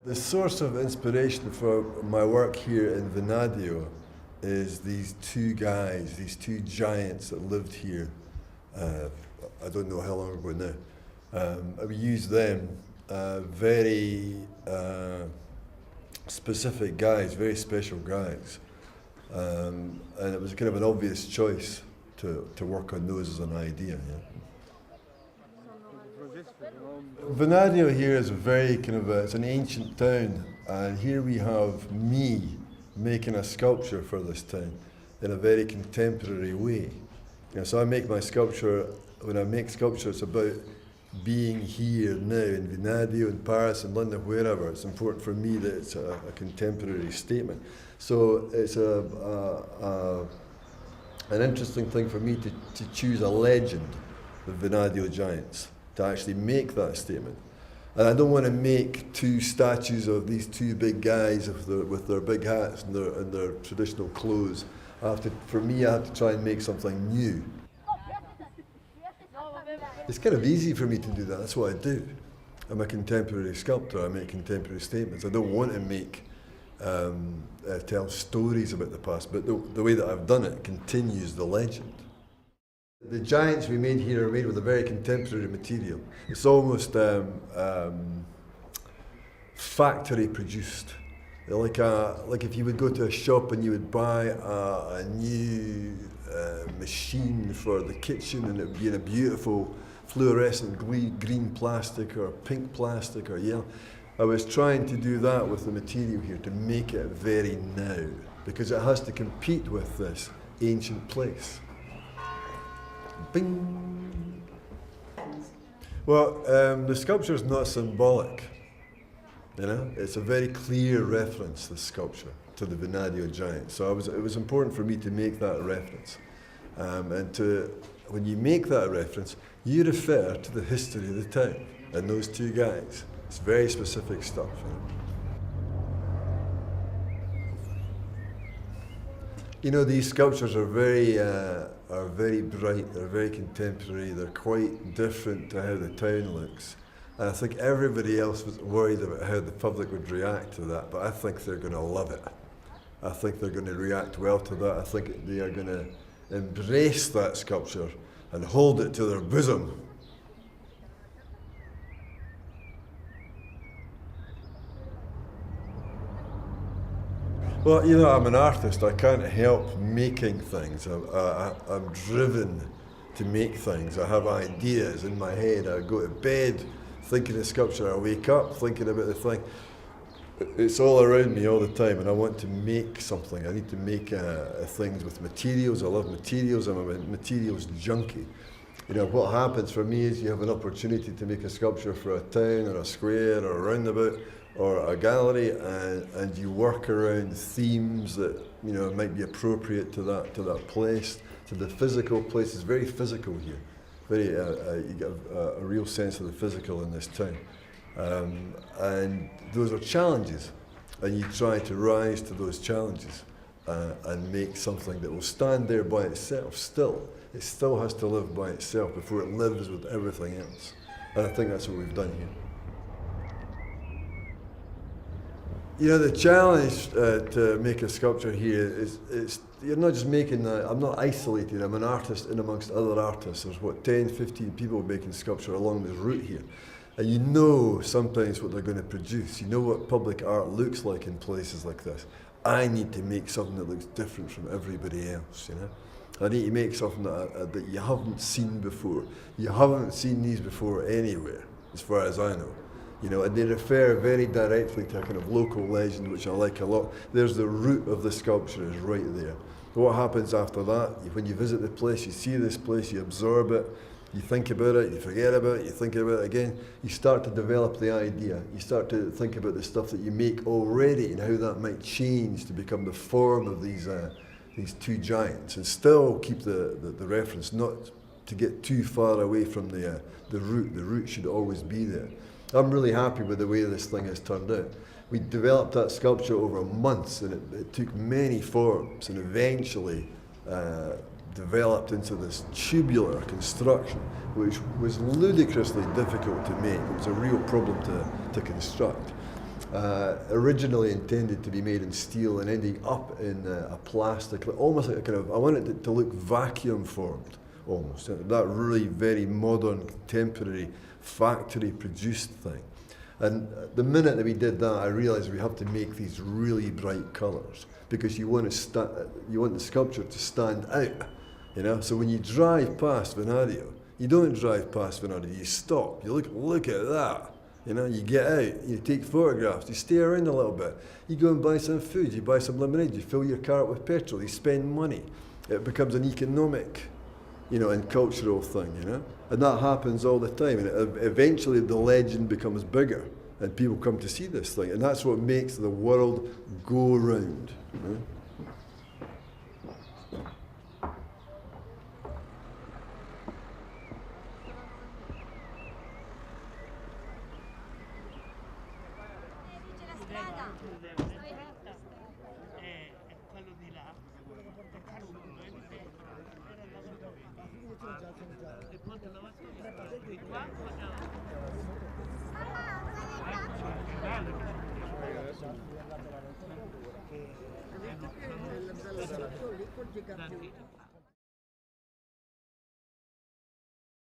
The source of inspiration for my work here in Venadio is these two guys, these two giants that lived here. I don't know how long ago now. We used them, very specific guys, very special guys. And it was kind of an obvious choice to work on those as an idea. Yeah. Venadio here is a very it's an ancient town, and here we have me making a sculpture for this town in a very contemporary way. So I make my sculpture, when I make sculpture, it's about being here now in Venadio, in Paris, in London, wherever. It's important for me that it's a contemporary statement. So it's an interesting thing for me to choose a legend, the Venadio giants, to actually make that statement. And I don't want to make two statues of these two big guys with their big hats and their traditional clothes. For me, I have to try and make something new. It's kind of easy for me to do that. That's what I do. I'm a contemporary sculptor. I make contemporary statements. I don't want to tell stories about the past, but the way that I've done it continues the legend. The giants we made here are made with a very contemporary material. It's almost factory produced. Like if you would go to a shop and you would buy a new machine for the kitchen, and it would be in a beautiful fluorescent green plastic or pink plastic or yellow. I was trying to do that with the material here to make it very now, because it has to compete with this ancient place. Bing! Well, the sculpture is not symbolic. It's a very clear reference, the sculpture, to the Venadio giants. So it was important for me to make that reference. When you make that reference, you refer to the history of the town and those two guys. It's very specific stuff. These sculptures are very bright. They're very contemporary. They're quite different to how the town looks. And I think everybody else was worried about how the public would react to that, but I think they're going to love it. I think they're going to react well to that. I think they are going to embrace that sculpture and hold it to their bosom. Well, I'm an artist. I can't help making things. I'm driven to make things. I have ideas in my head. I go to bed thinking of sculpture. I wake up thinking about the thing. It's all around me all the time, and I want to make something. I need to make things with materials. I love materials. I'm a materials junkie. What happens for me is you have an opportunity to make a sculpture for a town or a square or a roundabout or a gallery, and you work around themes that might be appropriate to that place, to the physical place. It's very physical here. You get a real sense of the physical in this town, and those are challenges, and you try to rise to those challenges and make something that will stand there by itself. It still has to live by itself before it lives with everything else, and I think that's what we've done here. The challenge to make a sculpture here is you're not just making that. I'm not isolated. I'm an artist in amongst other artists. There's 10, 15 people making sculpture along this route here. And sometimes what they're going to produce. You know what public art looks like in places like this. I need to make something that looks different from everybody else, I need to make something that you haven't seen before. You haven't seen these before anywhere, as far as I know. And they refer very directly to a kind of local legend, which I like a lot. There's the root of the sculpture is right there. What happens after that? When you visit the place, you see this place, you absorb it, you think about it, you forget about it, you think about it again. You start to develop the idea. You start to think about the stuff that you make already and how that might change to become the form of these two giants, and still keep the reference, not to get too far away from the root. The root should always be there. I'm really happy with the way this thing has turned out. We developed that sculpture over months, and it took many forms, and eventually developed into this tubular construction, which was ludicrously difficult to make. It was a real problem to construct. Originally intended to be made in steel and ending up in a plastic, almost like a kind of, I wanted it to look vacuum formed, almost. That really very modern, contemporary, factory produced thing. And the minute that we did that, I realised we have to make these really bright colours because you want the sculpture to stand out, you know. So when you drive past Venadio, you don't drive past Venadio. You stop. You look at that. You know, you get out. You take photographs. You stay around a little bit. You go and buy some food. You buy some lemonade. You fill your car up with petrol. You spend money. It becomes an economic, you know, and cultural thing, you know? And that happens all the time. And eventually the legend becomes bigger and people come to see this thing. And that's what makes the world go round. You know? Quello di là è caduto probabilmente il ponte lavatoio di qua che